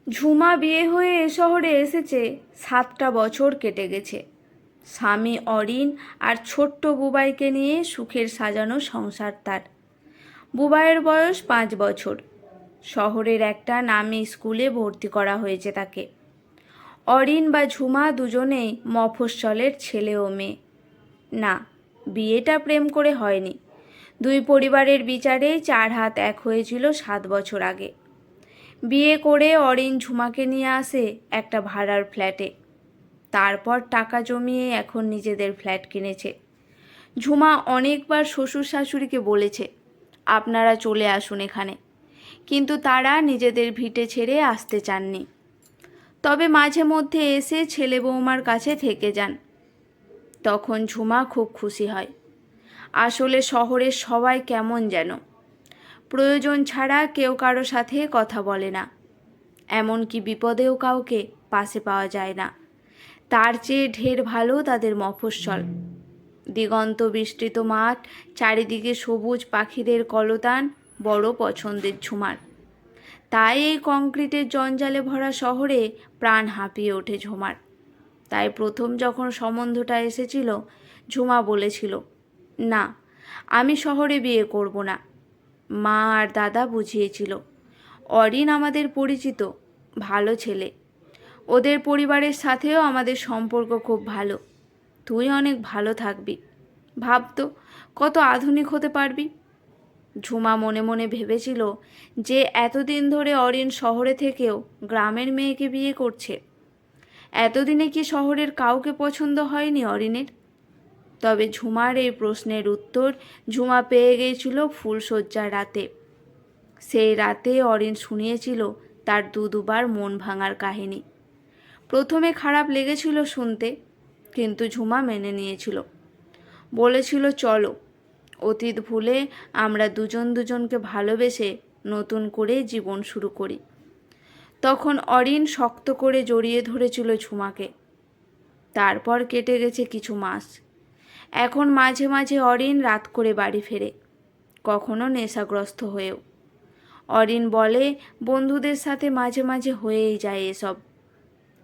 ঝুমা বিয়ে হয়ে এ শহরে এসেছে 7টা বছর কেটে গেছে। স্বামী অরিন আর ছোট্ট বুবাইকে নিয়ে সুখের সাজানো সংসার তার। বুবাইয়ের বয়স 5 বছর। শহরের একটা নামী স্কুলে ভর্তি করা হয়েছে তাকে। অরিন বা ঝুমা দুজনেই মফস্বলের ছেলে ও মেয়ে। না, বিয়েটা প্রেম করে হয়নি। দুই পরিবারের বিচারে 4 হাত এক হয়েছিল 7 বছর আগে। বিয়ে করে অরিন ঝুমাকে নিয়ে আসে একটা ভাড়ার ফ্ল্যাটে। তারপর টাকা জমিয়ে এখন নিজেদের ফ্ল্যাট কিনেছে। ঝুমা অনেকবার শ্বশুর শাশুড়িকে বলেছে আপনারা চলে আসুন এখানে, কিন্তু তারা নিজেদের ভিটে ছেড়ে আসতে চাননি। তবে মাঝে মধ্যে এসে ছেলে বৌমার কাছে থেকে যান। তখন ঝুমা খুব খুশি হয়। আসলে শহরের সবাই কেমন যেন, প্রয়োজন ছাড়া কেউ কারো সাথে কথা বলে না, এমনকি বিপদেও কাউকে পাশে পাওয়া যায় না। তার চেয়ে ঢের ভালো তাদের মফস্বল। দিগন্ত বিস্তৃত মাঠ, চারিদিকে সবুজ পাখিদের কলতান বড় পছন্দের ঝুমার। তাই এই কংক্রিটের জঞ্জালে ভরা শহরে প্রাণ হাঁপিয়ে ওঠে ঝুমার। তাই প্রথম যখন সম্বন্ধটা এসেছিল, ঝুমা বলেছিল, না, আমি শহরে বিয়ে করব না। মা আর দাদা বুঝিয়েছিল, অরিন আমাদের পরিচিত, ভালো ছেলে, ওদের পরিবারের সাথেও আমাদের সম্পর্ক খুব ভালো, তুই অনেক ভালো থাকবি। ভাবতো কত আধুনিক হতে পারবি। ঝুমা মনে মনে ভেবেছিল যে এতদিন ধরে অরিন শহরে থেকেও গ্রামের মেয়েকে বিয়ে করছে। এতদিনে কি শহরের কাউকে পছন্দ হয়নি অরিনের? তবে ঝুমার এই প্রশ্নের উত্তর ঝুমা পেয়ে গিয়েছিল ফুলশয্যার রাতে। সেই রাতে অরিন শুনিয়েছিল তার দুবার মন ভাঙার কাহিনী। প্রথমে খারাপ লেগেছিল শুনতে, কিন্তু ঝুমা মেনে নিয়েছিল। বলেছিল, চলো অতীত ভুলে আমরা দুজন দুজনকে ভালোবেসে নতুন করে জীবন শুরু করি। তখন অরিন শক্ত করে জড়িয়ে ধরেছিল ঝুমাকে। তারপর কেটে গেছে কিছু মাস। এখন মাঝে মাঝে অরিন রাত করে বাড়ি ফেরে, কখনো নেশাগ্রস্ত হয়েও। অরিন বলে বন্ধুদের সাথে মাঝে মাঝে হয়েই যায়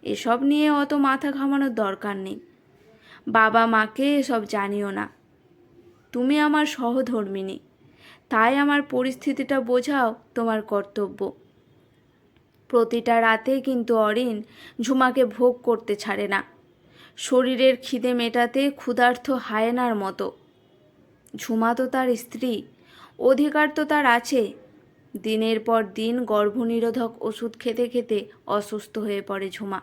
এসব নিয়ে অত মাথা ঘামানোর দরকার নেই। বাবা মাকে এসব জানিও না। তুমি আমার সহধর্মিণী, তাই আমার পরিস্থিতিটা বোঝাও তোমার কর্তব্য। প্রতিটা রাতে কিন্তু অরিন ঝুমাকে ভোগ করতে ছাড়ে না, শরীরের খিদে মেটাতে ক্ষুধার্ত হায়েনার মতো। ঝুমা তো তার স্ত্রী, অধিকার তো তার আছে। দিনের পর দিন গর্ভনিরোধক ওষুধ খেতে খেতে অসুস্থ হয়ে পড়ে ঝুমা,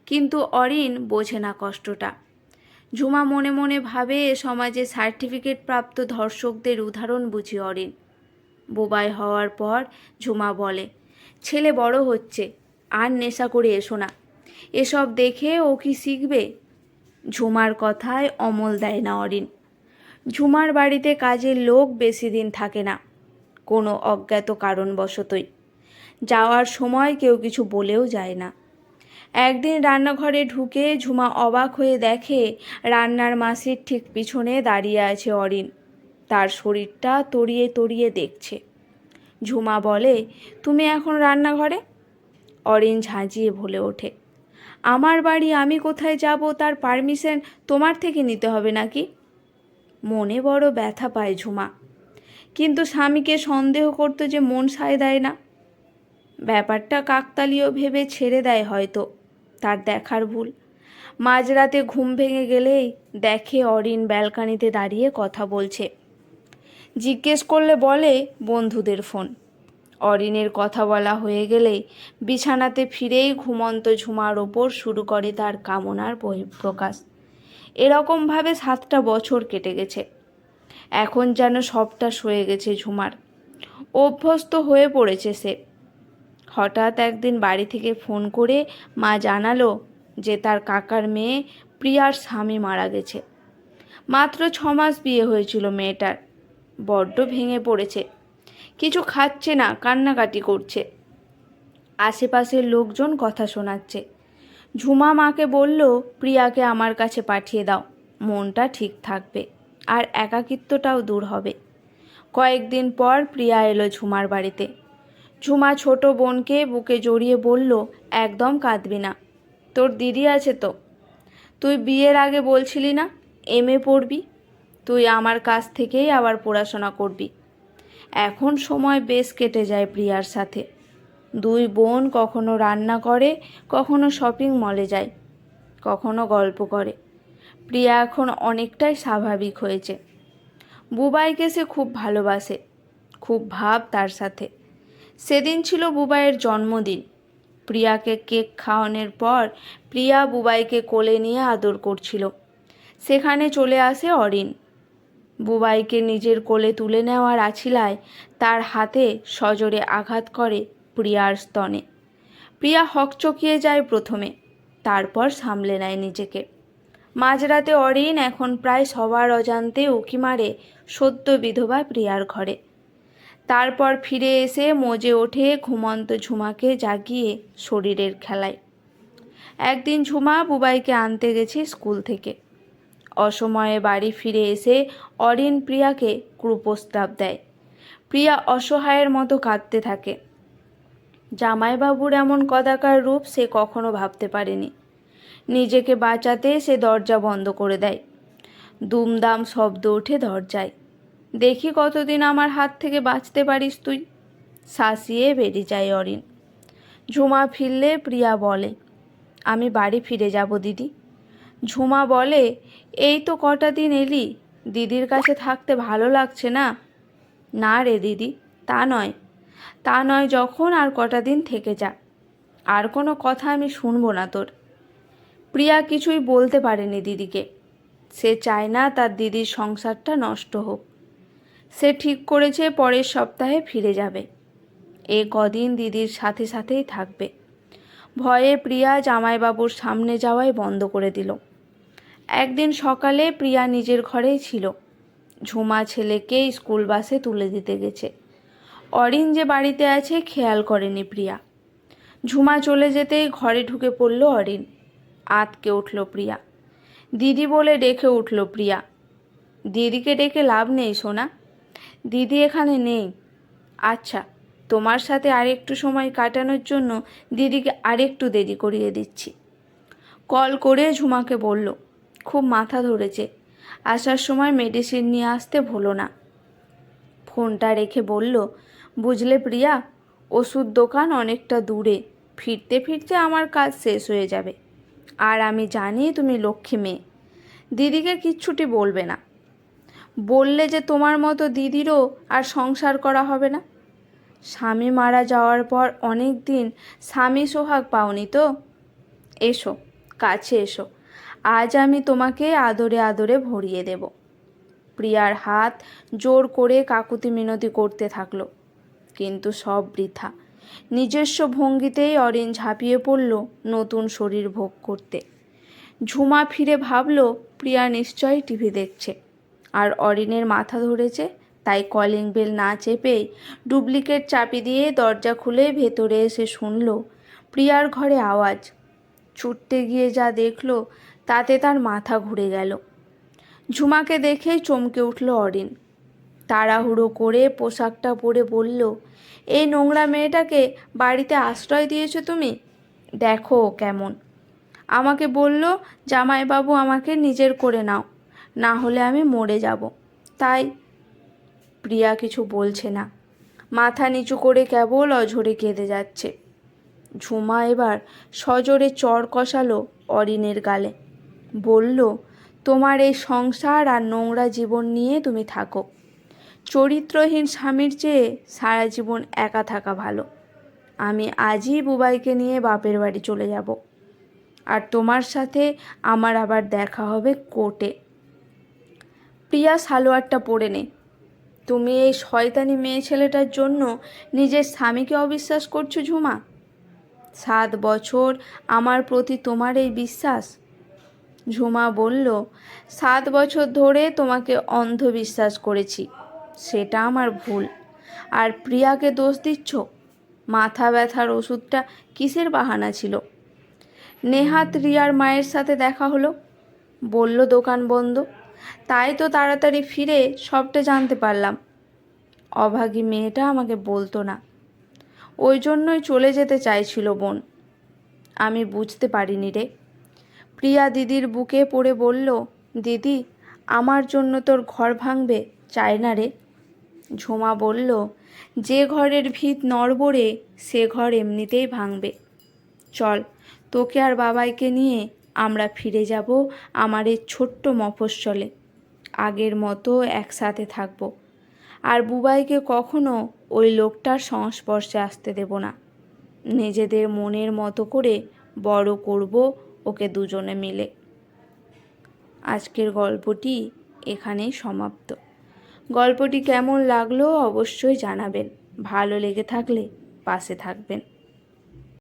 কিন্তু অরিন বোঝে না কষ্টটা। ঝুমা মনে মনে ভাবে এ সমাজে সার্টিফিকেট প্রাপ্ত ধর্ষকদের উদাহরণ বুঝি অরিন। বোবাই হওয়ার পর ঝুমা বলে, ছেলে বড় হচ্ছে, আর নেশা করে এসো না। এসব দেখে ও কি শিখবে? ঝুমার কথায় অমল দেয় না অরিন। ঝুমার বাড়িতে কাজের লোক বেশি দিন থাকে না, কোনো অজ্ঞাত কারণবশতই। যাওয়ার সময় কেউ কিছু বলেও যায় না। একদিন রান্নাঘরে ঢুকে ঝুমা অবাক হয়ে দেখে রান্নার মাসির ঠিক পিছনে দাঁড়িয়ে আছে অরিন। তার শরীরটা তড়িয়ে তড়িয়ে দেখছে। ঝুমা বলে, তুমি এখন রান্নাঘরে? অরিন ঝাঁঝিয়ে বলে ওঠে, আমার বাড়ি, আমি কোথায় যাব তার পারমিশন তোমার থেকে নিতে হবে নাকি? মনে বড় ব্যথা পায় ঝুমা, কিন্তু স্বামীকে সন্দেহ করতে যে মন সায় দেয় না। ব্যাপারটা কাকতালীয় ভেবে ছেড়ে দেয় হয়তো, তার দেখার ভুল। মাঝরাতে ঘুম ভেঙে গেলেই দেখে অরিন ব্যালকানিতে দাঁড়িয়ে কথা বলছে। জিজ্ঞেস করলে বলে বন্ধুদের ফোন। অরিনের কথা বলা হয়ে গেলেই বিছানাতে ফিরেই ঘুমন্ত ঝুমার ওপর শুরু করে তার কামনার বহিঃপ্রকাশ। এরকমভাবে 7টা বছর কেটে গেছে। এখন যেন সবটা সয়ে গেছে ঝুমার, অভ্যস্ত হয়ে পড়েছে সে। হঠাৎ একদিন বাড়ি থেকে ফোন করে মা জানালো যে তার কাকার মেয়ে প্রিয়ার স্বামী মারা গেছে। মাত্র 6 মাস বিয়ে হয়েছিল মেয়েটার। বড্ড ভেঙে পড়েছে, কিছু খাচ্ছে না, কান্নাকাটি করছে। আশেপাশের লোকজন কথা শোনাচ্ছে। ঝুমা মাকে বলল, প্রিয়াকে আমার কাছে পাঠিয়ে দাও, মনটা ঠিক থাকবে আর একাকিত্বটাও দূর হবে। কয়েকদিন পর প্রিয়া এলো ঝুমার বাড়িতে। ঝুমা ছোট বোনকে বুকে জড়িয়ে বলল, একদম কাঁদবি না, তোর দিদি আছে তো। তুই বিয়ের আগে বলছিলি না এমএ পড়বি, তুই আমার কাছ থেকেই আবার পড়াশোনা করবি। এখন সময় বেশ কেটে যায় প্রিয়ার সাথে। দুই বোন কখনো রান্না করে, কখনো শপিং মলে যায়, কখনো গল্প করে। প্রিয়া এখন অনেকটাই স্বাভাবিক হয়েছে। বুবাইকে সে খুব ভালোবাসে, খুব ভাব তার সাথে। সেদিন ছিল বুবাইয়ের জন্মদিন। প্রিয়াকে কেক খাওয়ানোর পর প্রিয়া বুবাইকে কোলে নিয়ে আদর করছিল। সেখানে চলে আসে অরিন। বুবাইকে নিজের কোলে তুলে নেওয়ার আছিলায় তার হাতে সজোরে আঘাত করে প্রিয়ার স্তনে। প্রিয়া হকচকিয়ে যায় প্রথমে, তারপর সামলে নেয় নিজেকে। মাঝরাতে অরিন এখন প্রায় সবার অজান্তে উঁকি মারে সদ্য বিধবা প্রিয়ার ঘরে। তারপর ফিরে এসে মজে ওঠে ঘুমন্ত ঝুমাকে জাগিয়ে শরীরের খেলায়। একদিন ঝুমা বুবাইকে আনতে গেছে স্কুল থেকে। অসময়ে বাড়ি ফিরে এসে অরিন প্রিয়াকে কুপ্রস্তাব দেয়। প্রিয়া অসহায়ের মতো কাঁদতে থাকে। জামাইবাবুর এমন কদাকার রূপ সে কখনো ভাবতে পারেনি। নিজেকে বাঁচাতে সে দরজা বন্ধ করে দেয়। দুমদাম শব্দ ওঠে দরজায়। দেখি কতদিন আমার হাত থেকে বাঁচতে পারিস তুই। শাসিয়ে বেরিয়ে যায় অরিন। ঝুমা ফিরলে প্রিয়া বলে, আমি বাড়ি ফিরে যাব দিদি। ঝুমা বলে, এই তো কটা দিন এলি, দিদির কাছে থাকতে ভালো লাগছে না? না রে দিদি, তা নয় যখন আর কটা দিন থেকে যা, আর কোনো কথা আমি শুনবো না তোর। প্রিয়া কিছুই বলতে পারেনি দিদিকে। সে চায় না তার দিদির সংসারটা নষ্ট হোক। সে ঠিক করেছে পরের সপ্তাহে ফিরে যাবে। এ কদিন দিদির সাথে সাথেই থাকবে। ভয়ে প্রিয়া জামাইবাবুর সামনে যাওয়াই বন্ধ করে দিল। একদিন সকালে প্রিয়া নিজের ঘরেই ছিল। ঝুমা ছেলেকে স্কুল বাসে তুলে দিতে গেছে। অরিন যে বাড়িতে আছে খেয়াল করেনি প্রিয়া। ঝুমা চলে যেতেই ঘরে ঢুকে পড়ল অরিন। আঁতকে উঠল প্রিয়া। দিদি বলে ডেকে উঠল প্রিয়া। দিদিকে ডেকে লাভ নেই সোনা, দিদি এখানে নেই। আচ্ছা, তোমার সাথে আরেকটু সময় কাটানোর জন্য দিদিকে আরেকটু দেরি করিয়ে দিচ্ছি। কল করে ঝুমাকে বলল, খুব মাথা ধরেছে, আসার সময় মেডিসিন নিয়ে আসতে ভুলো না। ফোনটা রেখে বলল, বুঝলে প্রিয়া, ওষুধ দোকান অনেকটা দূরে, ফিরতে ফিরতে আমার কাজ শেষ হয়ে যাবে। আর আমি জানি তুমি লক্ষ্মী মেয়ে, দিদিকে কিচ্ছুটি বলবে না। বললে যে তোমার মতো দিদিরও আর সংসার করা হবে না। স্বামী মারা যাওয়ার পর অনেক দিন স্বামী সোহাগ পাওনি তো। এসো, কাছে এসো, আজ আমি তোমাকে আদরে আদরে ভরিয়ে দেব। প্রিয়ার হাত জোর করে কাকুতি মিনতি করতে থাকলো, কিন্তু সব বৃথা। নিজস্ব ভঙ্গিতেই অরিন ঝাঁপিয়ে পড়ল নতুন শরীর ভোগ করতে। ঝুমা ফিরে ভাবল প্রিয়া নিশ্চয়ই টিভি দেখছে আর অরিনের মাথা ধরেছে, তাই কলিং বেল না চেপেই ডুপ্লিকেট চাবি দিয়ে দরজা খুলে ভেতরে এসে শুনল প্রিয়ার ঘরে আওয়াজ। ছুটতে গিয়ে যা দেখল তাতে তার মাথা ঘুরে গেল। ঝুমাকে দেখেই চমকে উঠল অরিন। তাড়াহুড়ো করে পোশাকটা পরে বলল, এই নোংরা মেয়েটাকে বাড়িতে আশ্রয় দিয়েছো তুমি? দেখো কেমন। আমাকে বলল জামাইবাবু আমাকে নিজের করে নাও, না হলে আমি মরে যাব। তাই। প্রিয়া কিছু বলছে না, মাথা নিচু করে কেবল অঝরে কেঁদে যাচ্ছে। ঝুমা এবার সজোরে চড় কষালো অরিনের গালে। বলল, তোমার এই সংসার আর নোংরা জীবন নিয়ে তুমি থাকো। চরিত্রহীন স্বামীর চেয়ে সারা জীবন একা থাকা ভালো। আমি আজই বুবাইকে নিয়ে বাপের বাড়ি চলে যাব, আর তোমার সাথে আমার আবার দেখা হবে কোর্টে। প্রিয়া সালোয়ারটা পরে নে। তুমি এই শয়তানি মেয়ে ছেলেটার জন্য নিজের স্বামীকে অবিশ্বাস করছো ঝুমা? 7 বছর আমার প্রতি তোমার এই বিশ্বাস? ঝুমা বলল, 7 বছর ধরে তোমাকে অন্ধবিশ্বাস করেছি, সেটা আমার ভুল। আর প্রিয়াকে দোষ দিচ্ছ? মাথা ব্যথার ওষুধটা কিসের বাহানা ছিল? নেহাত রিয়ার মায়ের সাথে দেখা হলো, বলল দোকান বন্ধ, তাই তো তাড়াতাড়ি ফিরে সবটা জানতে পারলাম। অভাগী মেয়েটা আমাকে বলতো না। ওই জন্যই চলে যেতে চাইছিল বোন। আমি বুঝতে পারিনি রে। প্রিয়া দিদির বুকে পড়ে বলল, দিদি, আমার জন্য তোর ঘর ভাঙবে চাই না রে। ঝুমা বলল, যে ঘরের ভিত নড়বড়ে সে ঘর এমনিতেই ভাঙবে। চল, তোকে আর বাবাইকে নিয়ে আমরা ফিরে যাব আমার এই ছোট্ট মফস্বলে। আগের মতো একসাথে থাকব। আর বুবাইকে কখনো ওই লোকটার সংস্পর্শে আসতে দেব না। নিজেদের মনের মতো করে বড় করব ওকে দুজনে মিলে। আজকের গল্পটি এখানেই সমাপ্ত। গল্পটি কেমন লাগলো অবশ্যই জানাবেন। ভালো লেগে থাকলে পাশে থাকবেন।